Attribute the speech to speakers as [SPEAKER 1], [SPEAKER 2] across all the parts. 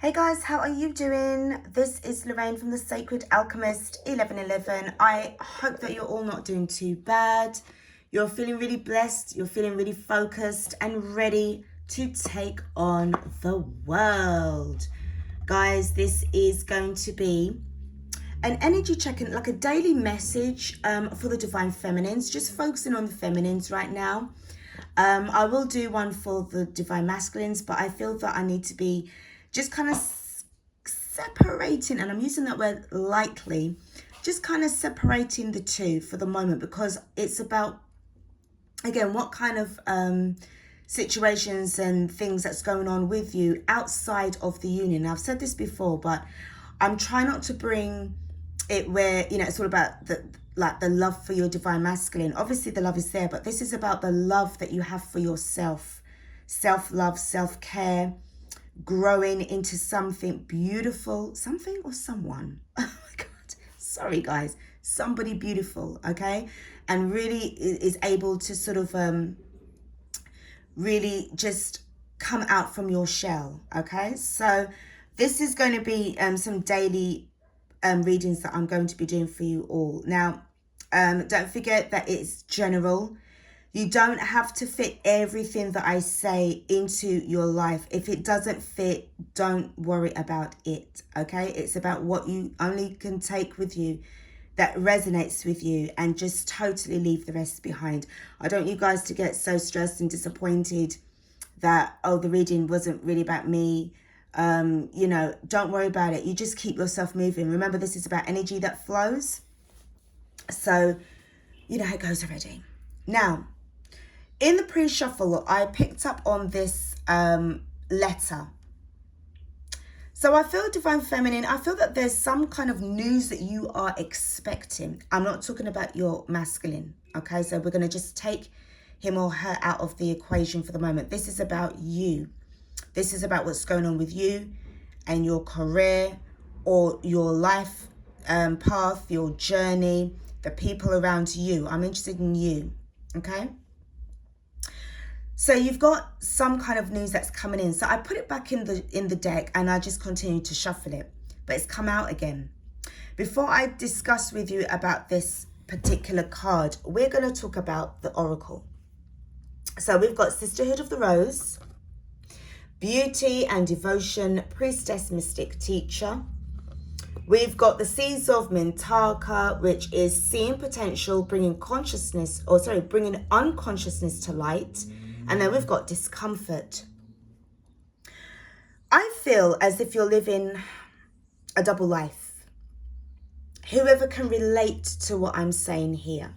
[SPEAKER 1] Hey guys, how are you doing? This is Lorraine from the Sacred Alchemist 1111. I hope that you're all not doing too bad. You're feeling really blessed, you're feeling really focused and ready to take on the world. Guys, this is going to be an energy check-in, like a daily message for the Divine Feminines, just focusing on the feminines right now. I will do one for the Divine Masculines, but I feel that I need to be just kind of separating, and I'm using that word lightly, just kind of separating the two for the moment, because it's about, again, what kind of situations and things that's going on with you outside of the union. Now, I've said this before, but I'm trying not to bring it where, you know, it's all about the love for your Divine Masculine. Obviously the love is there, but this is about the love that you have for yourself. Self-love, self-care, growing into something beautiful, something or someone. Oh my God, sorry guys, somebody beautiful, okay? And really is able to sort of really just come out from your shell, okay? So this is going to be some daily readings that I'm going to be doing for you all. Now, don't forget that it's general. You don't have to fit everything that I say into your life. If it doesn't fit, don't worry about it, okay? It's about what you only can take with you that resonates with you, and just totally leave the rest behind. I don't want you guys to get so stressed and disappointed that, oh, the reading wasn't really about me. You know, don't worry about it. You just keep yourself moving. Remember, this is about energy that flows. So, you know how it goes already. Now, in the pre-shuffle, I picked up on this letter. So I feel, Divine Feminine, I feel that there's some kind of news that you are expecting. I'm not talking about your masculine, okay? So we're going to just take him or her out of the equation for the moment. This is about you. This is about what's going on with you and your career or your life path, your journey, the people around you. I'm interested in you, okay? So you've got some kind of news that's coming in. So I put it back in the deck and I just continue to shuffle it, but it's come out again. Before I discuss with you about this particular card, we're going to talk about the Oracle. So we've got Sisterhood of the Rose, Beauty and Devotion, Priestess, Mystic, Teacher. We've got the Seeds of Mintaka, which is seeing potential, bringing bringing unconsciousness to light. And then we've got Discomfort. I feel as if you're living a double life. Whoever can relate to what I'm saying here.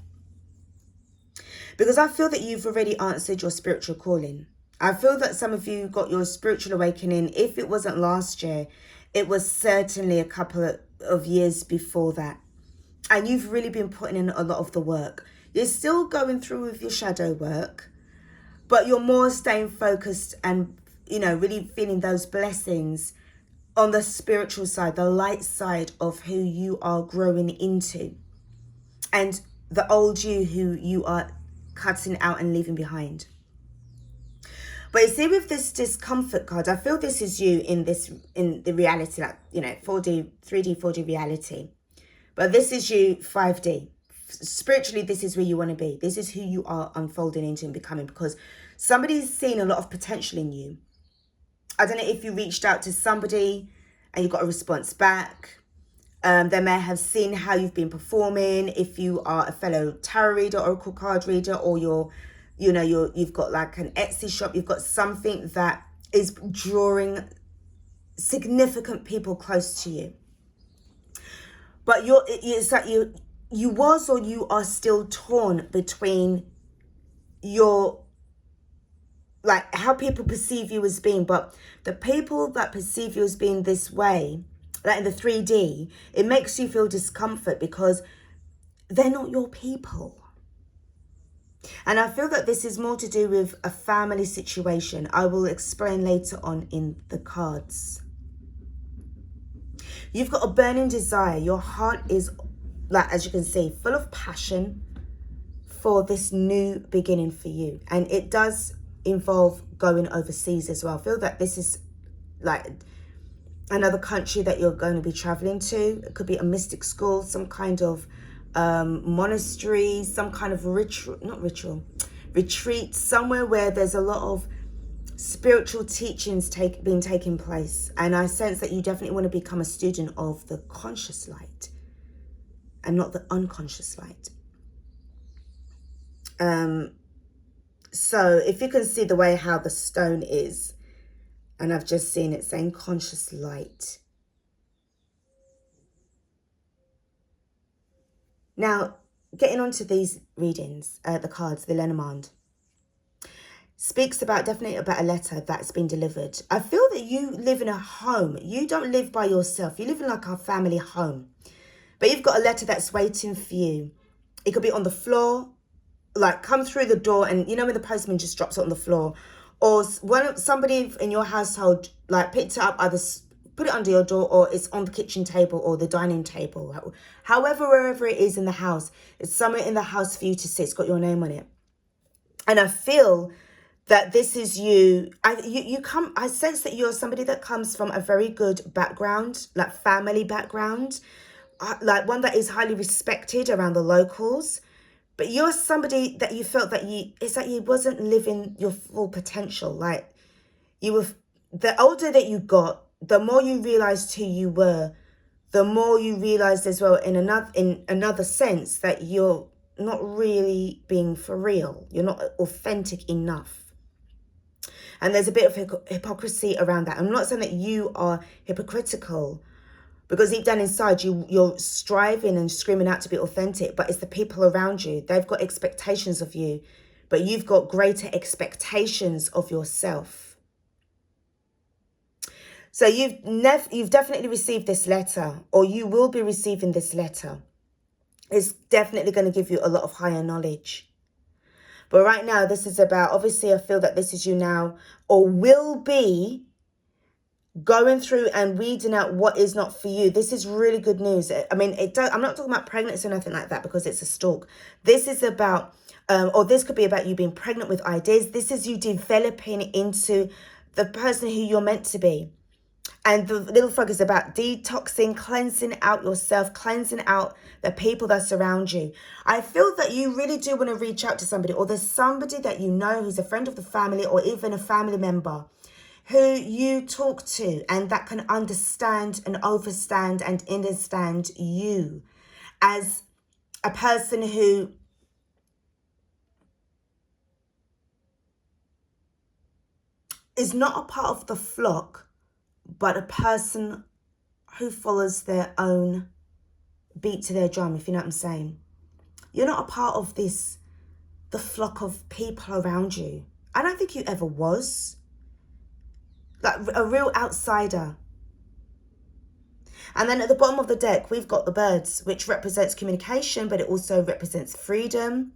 [SPEAKER 1] Because I feel that you've already answered your spiritual calling. I feel that some of you got your spiritual awakening. If it wasn't last year, it was certainly a couple of years before that. And you've really been putting in a lot of the work. You're still going through with your shadow work, but you're more staying focused and, you know, really feeling those blessings on the spiritual side, the light side of who you are growing into. And the old you who you are cutting out and leaving behind. But you see, with this Discomfort card, I feel this is you in the reality, like, you know, 4D, 3D, 4D reality. But this is you 5D. Spiritually, this is where you want to be. This is who you are unfolding into and becoming, because somebody's seen a lot of potential in you. I don't know if you reached out to somebody and you got a response back. They may have seen how you've been performing. If you are a fellow tarot reader, oracle card reader, or you've got like an Etsy shop, you've got something that is drawing significant people close to you. But it's like you was or you are still torn between your, like, how people perceive you as being. But the people that perceive you as being this way, like in the 3D, it makes you feel discomfort because they're not your people. And I feel that this is more to do with a family situation. I will explain later on in the cards. You've got a burning desire. Your heart is, like, as you can see, full of passion for this new beginning for you. And it does involve going overseas as well. I feel that this is like another country that you're going to be traveling to. It could be a mystic school, some kind of monastery, some kind of retreat, somewhere where there's a lot of spiritual teachings being taking place. And I sense that you definitely want to become a student of the conscious light and not the unconscious light. So if you can see the way how the stone is, and I've just seen it saying conscious light. Now, getting on to these readings, the cards, the Lenormand, speaks definitely about a letter that's been delivered. I feel that you live in a home. You don't live by yourself. You live in like a family home. But you've got a letter that's waiting for you. It could be on the floor, like come through the door, and you know when the postman just drops it on the floor, or somebody in your household like picked it up, either put it under your door, or it's on the kitchen table or the dining table, however, wherever it is in the house, it's somewhere in the house for you to see. It's got your name on it. And I feel that this is you. I sense that you're somebody that comes from a very good background, like family background, like one that is highly respected around the locals. But you're somebody that you felt that it's like you wasn't living your full potential. Like you were, the older that you got, the more you realized who you were, the more you realized as well in another sense that you're not really being for real. You're not authentic enough. And there's a bit of hypocrisy around that. I'm not saying that you are hypocritical, because deep down inside you're striving and screaming out to be authentic, but it's the people around you. They've got expectations of you, but you've got greater expectations of yourself. So you've definitely received this letter, or you will be receiving this letter. It's definitely going to give you a lot of higher knowledge. But right now, this is about, obviously, I feel that this is you now, or will be, going through and weeding out what is not for you. This is really good news. I mean, I'm not talking about pregnancy or nothing like that, because it's a stalk. This is about, or this could be about you being pregnant with ideas. This is you developing into the person who you're meant to be. And the little frog is about detoxing, cleansing out yourself, cleansing out the people that surround you. I feel that you really do want to reach out to somebody, or there's somebody that you know who's a friend of the family, or even a family member who you talk to and that can understand and overstand and understand you as a person who is not a part of the flock, but a person who follows their own beat to their drum, if you know what I'm saying. You're not a part of the flock of people around you. I don't think you ever was. Like a real outsider. And then at the bottom of the deck, we've got the birds, which represents communication, but it also represents freedom.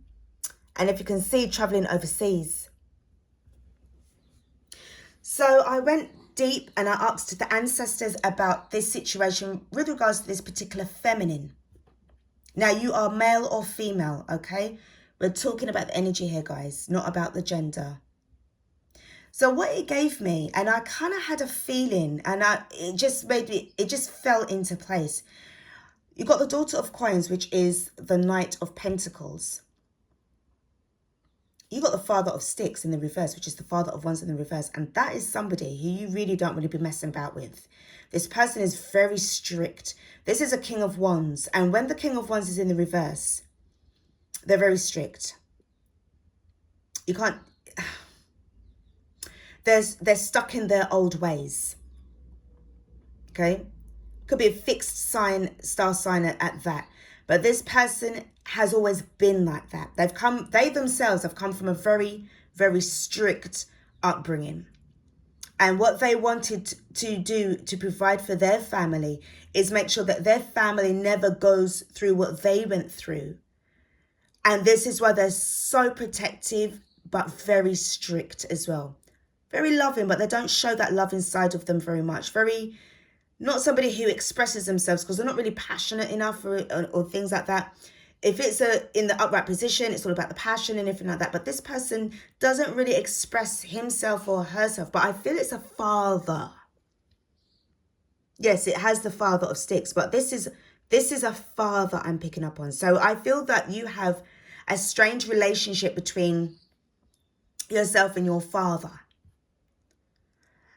[SPEAKER 1] And if you can see, traveling overseas. So I went deep and I asked the ancestors about this situation with regards to this particular feminine. Now, you are male or female, okay? We're talking about the energy here, guys, not about the gender. So what it gave me, and I kind of had a feeling, and it just fell into place. You got the Daughter of Coins, which is the Knight of Pentacles. You got the Father of Sticks in the reverse, which is the Father of Wands in the reverse. And that is somebody who you really don't want to be messing about with. This person is very strict. This is a King of Wands. And when the King of Wands is in the reverse, they're very strict. You can't... They're stuck in their old ways. Okay? Could be a fixed star sign at that. But this person has always been like that. They themselves have come from a very, very strict upbringing. And what they wanted to do to provide for their family is make sure that their family never goes through what they went through. And this is why they're so protective, but very strict as well. Very loving, but they don't show that love inside of them very much. Not somebody who expresses themselves, because they're not really passionate enough or things like that. If it's in the upright position, it's all about the passion and everything like that. But this person doesn't really express himself or herself. But I feel it's a father. Yes, it has the Father of Sticks, but this is a father I'm picking up on. So I feel that you have a strange relationship between yourself and your father.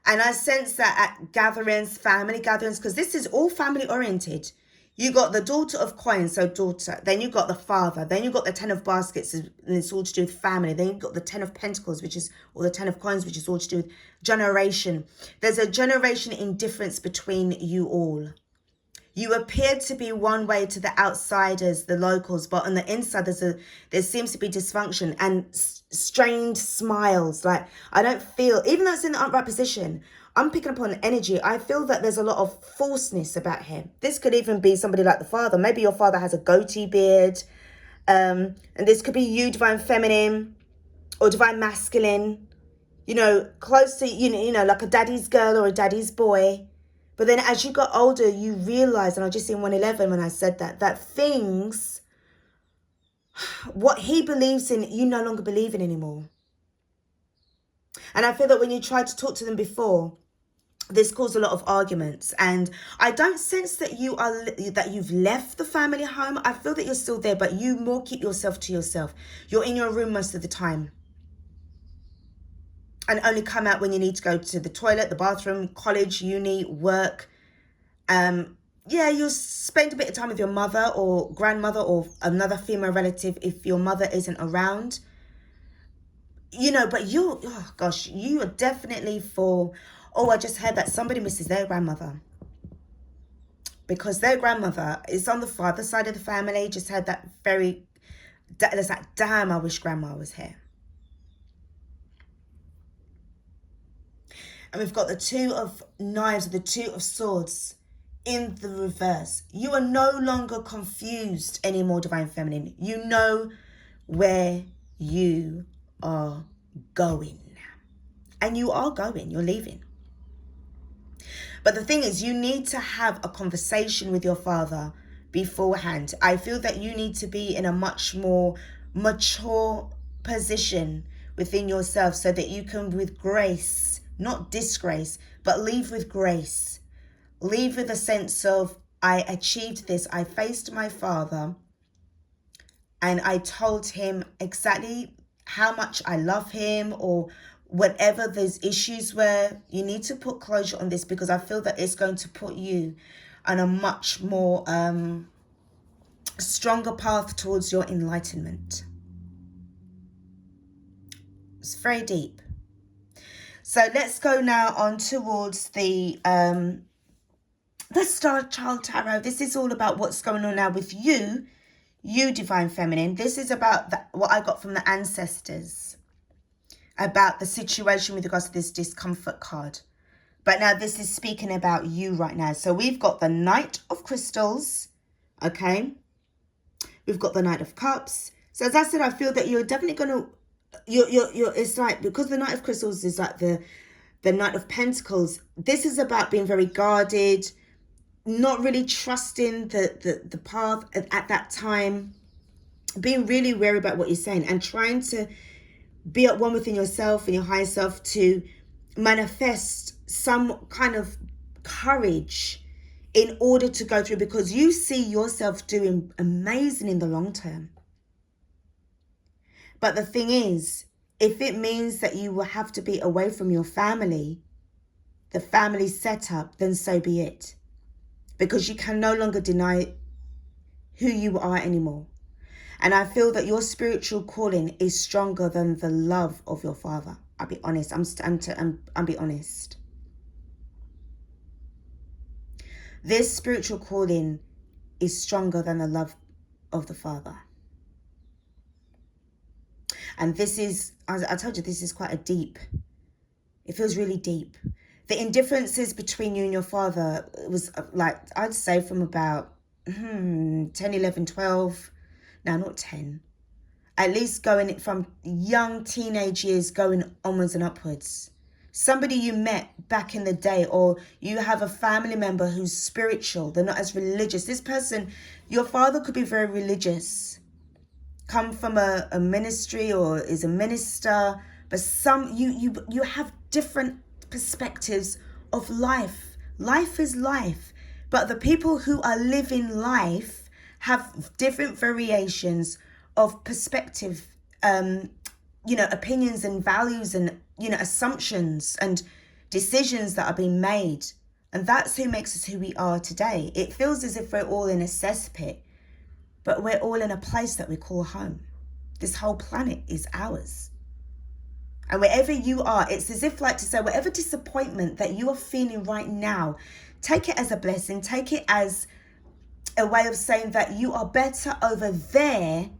[SPEAKER 1] And I sense that at gatherings, family gatherings, because this is all family oriented. You got the daughter of coins, so daughter. Then you got the father. Then you got the 10 of baskets, and it's all to do with family. Then you got the 10 of pentacles, or the 10 of coins, which is all to do with generation. There's a generation indifference between you all. You appear to be one way to the outsiders, the locals, but on the inside, there seems to be dysfunction and strained smiles. Like, I don't feel, even though it's in the upright position, I'm picking up on energy. I feel that there's a lot of falseness about him. This could even be somebody like the father. Maybe your father has a goatee beard. And this could be you, divine feminine or divine masculine. You know, close to, you know, like a daddy's girl or a daddy's boy. But then as you got older, you realize, and I just seen 111 when I said that things, what he believes in, you no longer believe in anymore. And I feel that when you tried to talk to them before, this caused a lot of arguments. And I don't sense that you've left the family home. I feel that you're still there, but you more keep yourself to yourself. You're in your room most of the time. And only come out when you need to go to the toilet, the bathroom, college, uni, work. Yeah, you'll spend a bit of time with your mother or grandmother or another female relative if your mother isn't around. You know, but oh gosh, you are definitely for, oh, I just heard that somebody misses their grandmother. Because their grandmother is on the father side of the family. Just had that there's that, damn, I wish grandma was here. And we've got the 2 of knives, the 2 of swords in the reverse. You are no longer confused anymore, divine feminine. You know where you are going. And you are going, you're leaving. But the thing is, you need to have a conversation with your father beforehand. I feel that you need to be in a much more mature position within yourself so that you can, with grace, not disgrace, but leave with grace. Leave with a sense of, I achieved this. I faced my father and I told him exactly how much I love him, or whatever those issues were. You need to put closure on this, because I feel that it's going to put you on a much more stronger path towards your enlightenment. It's very deep. So let's go now on towards the Star Child Tarot. This is all about what's going on now with you divine feminine. This is about what I got from the ancestors about the situation with regards to this discomfort card. But now this is speaking about you right now. So we've got the Knight of Crystals, okay? We've got the Knight of Cups. So as I said, I feel that you're definitely going to, it's like, because the Knight of Crystals is like the Knight of Pentacles, this is about being very guarded, not really trusting the path at that time, being really wary about what you're saying, and trying to be at one within yourself and your higher self to manifest some kind of courage in order to go through, because you see yourself doing amazing in the long term. But the thing is, if it means that you will have to be away from your family, the family setup, then so be it. Because you can no longer deny who you are anymore. And I feel that your spiritual calling is stronger than the love of your father. I'll be honest. I'm be honest. This spiritual calling is stronger than the love of the father. And this is, I told you, this is quite a deep. It feels really deep. The indifferences between you and your father was like, I'd say from about 10, 11, 12. Now, not 10. At least going from young teenage years going onwards and upwards. Somebody you met back in the day, or you have a family member who's spiritual. They're not as religious. This person, your father could be very religious. Come from a ministry or is a minister. But you have different perspectives of life Life is life. But the people who are living life have different variations of perspective, opinions and values and, assumptions and decisions that are being made. And that's who makes us who we are today. It feels as if we're all in a cesspit, but we're all in a place that we call home. This whole planet is ours. And wherever you are, it's as if, like to say, whatever disappointment that you are feeling right now, take it as a blessing. Take it as a way of saying that you are better over there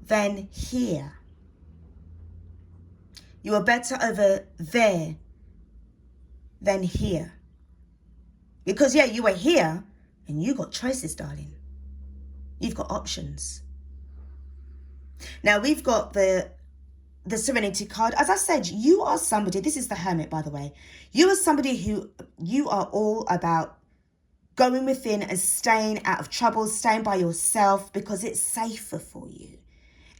[SPEAKER 1] than here. You are better over there than here. Because, yeah, you are here and you got choices, darling. You've got options. Now, we've got the Serenity card. As I said, you are somebody, this is the Hermit, by the way. You are somebody who, you are all about going within and staying out of trouble, staying by yourself because it's safer for you.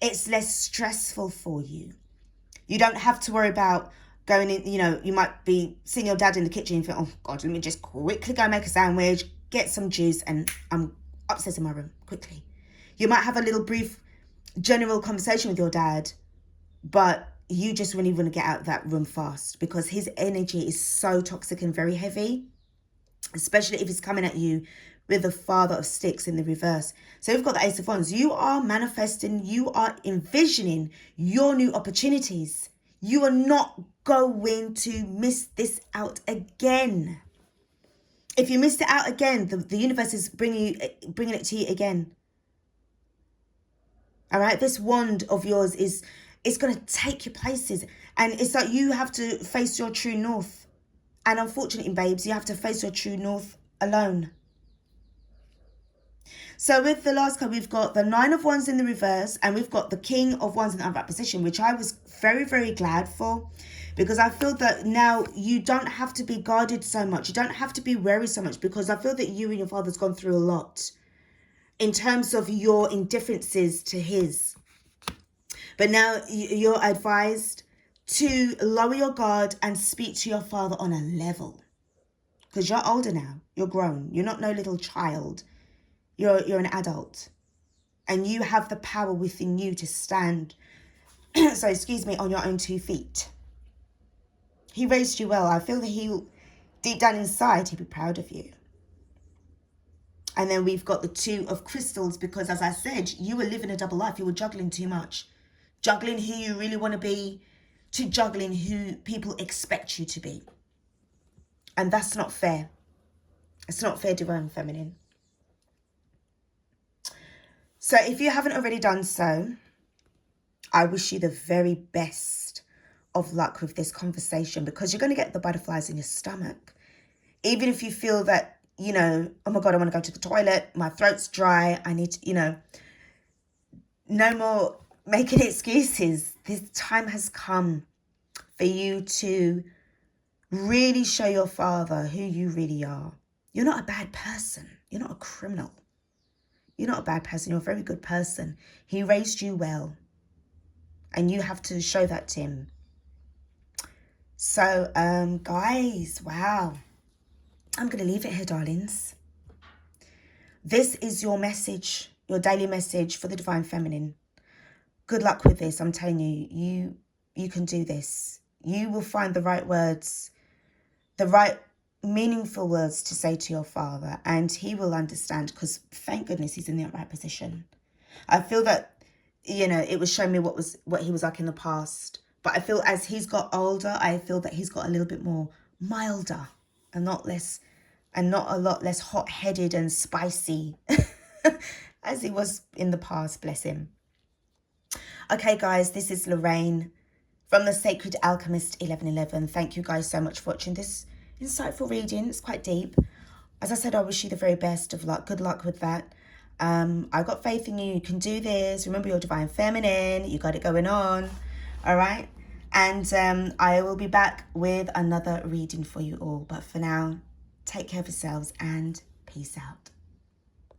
[SPEAKER 1] It's less stressful for you. You don't have to worry about going in, you might be seeing your dad in the kitchen and think, oh God, let me just quickly go make a sandwich, get some juice, and I'm upstairs in my room quickly. You might have a little brief general conversation with your dad, but you just really want to get out of that room fast because his energy is so toxic and very heavy, especially if he's coming at you with the Father of Sticks in the reverse. So we've got the Ace of Wands. You are manifesting, you are envisioning your new opportunities. You are not going to miss this out again. If you missed it out again, the universe is bringing it to you again. All right, this wand of yours it's going to take you places. And it's like you have to face your true north. And unfortunately, babes, you have to face your true north alone. So with the last card, we've got the Nine of Wands in the reverse, and we've got the King of Wands in the upright position, which I was very, very glad for, because I feel that now you don't have to be guarded so much. You don't have to be wary so much, because I feel that you and your father's gone through a lot in terms of your indifferences to his. But now you're advised to lower your guard and speak to your father on a level. Because you're older now. You're grown. You're not no little child. You're an adult. And you have the power within you to stand, on your own 2 feet. He raised you well. I feel that deep down inside, he'd be proud of you. And then we've got the Two of Crystals, because as I said, you were living a double life. You were juggling too much. Juggling who you really want to be to juggling who people expect you to be. And that's not fair. It's not fair, Divine Feminine. So if you haven't already done so, I wish you the very best of luck with this conversation, because you're going to get the butterflies in your stomach. Even if you feel that, oh my God, I want to go to the toilet. My throat's dry. I need to, no more making excuses. This time has come for you to really show your father who you really are. You're not a bad person. You're not a criminal. You're not a bad person. You're a very good person. He raised you well. And you have to show that to him. So, guys, wow. I'm going to leave it here, darlings. This is your message, your daily message for the Divine Feminine. Good luck with this. I'm telling you, you can do this. You will find the right words, the right meaningful words to say to your father, and he will understand, because thank goodness he's in the upright position. I feel that, it was showing me what he was like in the past. But I feel as he's got older, I feel that he's got a little bit more milder and not a lot less hot-headed and spicy as he was in the past, bless him. Okay, guys, this is Lorraine from the Sacred Alchemist 1111. Thank you guys so much for watching this insightful reading. It's quite deep. As I said, I wish you the very best of luck. Good luck with that. I've got faith in you. You can do this. Remember, you're Divine Feminine. You got it going on. All right. And I will be back with another reading for you all. But for now, take care of yourselves and peace out.